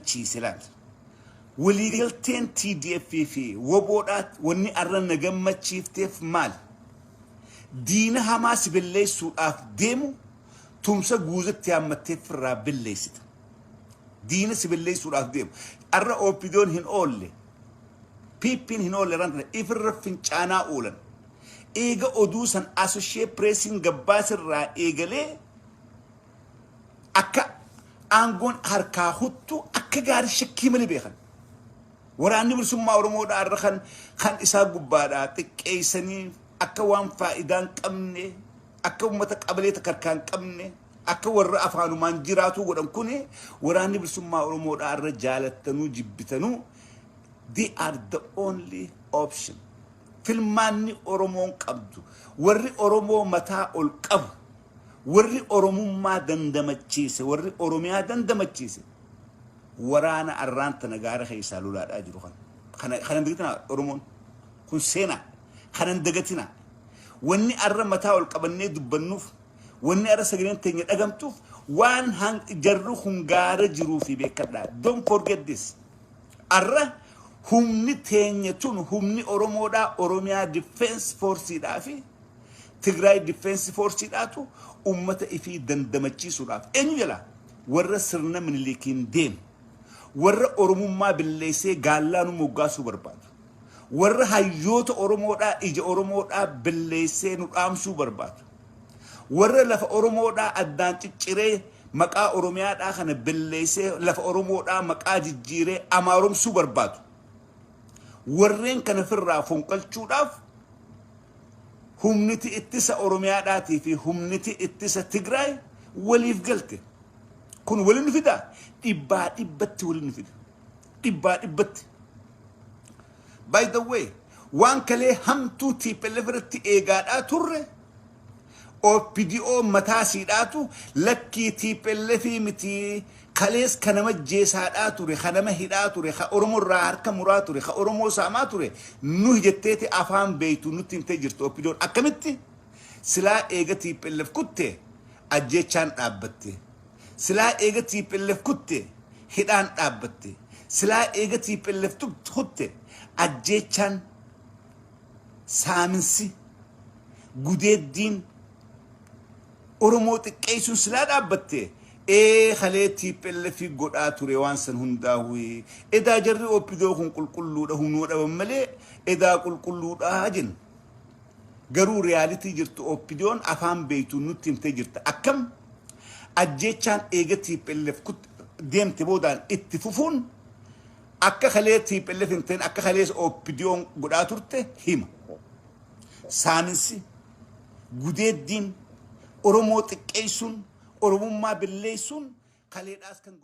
gammachiiselaan waliigalteen TDF fi woboodhaat wanni arranna gammachiifteef maal diina hamaa sibilleessuudhaaf deemu tumsa guututti hammatteef irraa billeessita diina sibilleessuudhaaf deemu arra OPDO'n hin oolle piippiin hin oolle ranta ifirra fincaanaa oolan eega oduu san Associated Pressin gabbaasirraa eegalee akka aangoon harkaa huttu akka gaarii shakkii malee beekan waraanni bilisummaa Oromoodhaa arra kan isaa gubbaadhaa xiqqeessanii akka waan faayidaan qabne akka ummata qabaleeta karkaan qabne akka warra afaanumaan jiraatu godhan kuni waraanni bilisummaa Oromoodhaa arra jaalattanuu jibbitanuu they are the only option filmaanni Oromoon qabdu warri Oromoo mataa ol qabu warri Oromummaa dandamachiise warri Oromiyaa dandamachiise waraana arraanta nagaara keessaa lolaadhaa jiru kana biqiltina Oromoon kun seenaa kanan dagatina wanni arra mataa ol qabannee dubbannuuf wanni arra sagaleen teenya dhagamtuuf waan jarru hungaara jiruu fi beekadhaa don't forget this arra humni teenya tun humni Oromoodhaa Oromiyaa Defense Forceidhaa fi Tigray Defense Forceidhaatu ummata ifii dandamachiisuudhaaf eenyu jala warra sirna Minilikiin deemu warra Oromummaa billeessee gaallaanu moggaasuu barbaadu warra hayyoota Oromoodhaa ija Oromoodhaa billeessee nu dhaamsuu barbaadu warra lafa Oromoodhaa addaan cicciree maqaa Oromiyaadhaa kana billeessee lafa Oromoodhaa maqaa jijjiiree amaaromsuu barbaadu warreen kana firraa fonqalchuudhaaf humniti ittisa Oromiyaadhaatii fi humniti ittisa Tigraay waliif galte kun waliin fida dhibbaa dhibbatti waliin fida dhibbaa dhibbatti by the way waan kalee hamtuu TPLF irratti eegaadhaa turre OPDO mataasiidhaatu lakkii TPLF miti kalees kanama jeesaadhaa ture kanama hidhaa ture ka Oromoo irraa harka muraa ture ka Oromoo saamaa ture nu jetteeti afaan beeytu nutti himtee jirtu OPDO'n akkamitti silaa eega TPLF kutte ajjechaan dhaabbatte silaa eega TPLF kutte hidhaan dhaabbatte silaa eega TPLF kutte ajjechaan saaminsi gudeeddiin Oromoo xiqqeessuun silaa dhaabbatte خليه TPLF godhaa ture waan san hundaawi edaa jarri OPDO kun qulqulluudha hunuudha malee edaa qulqulluudha jin garuu reality jirtu OPDO'n afaan beeytu nutti himtee jirta akkam ajjechaan eega TPLF deemte boodaan itti fufuun akka khalee TPLF hinteen akka khalees OPDO'n godhaa turte hima saaminsi gudeeddiin Oromoo xiqqeessuun Oromummaa billeessuun kaleedhaas kan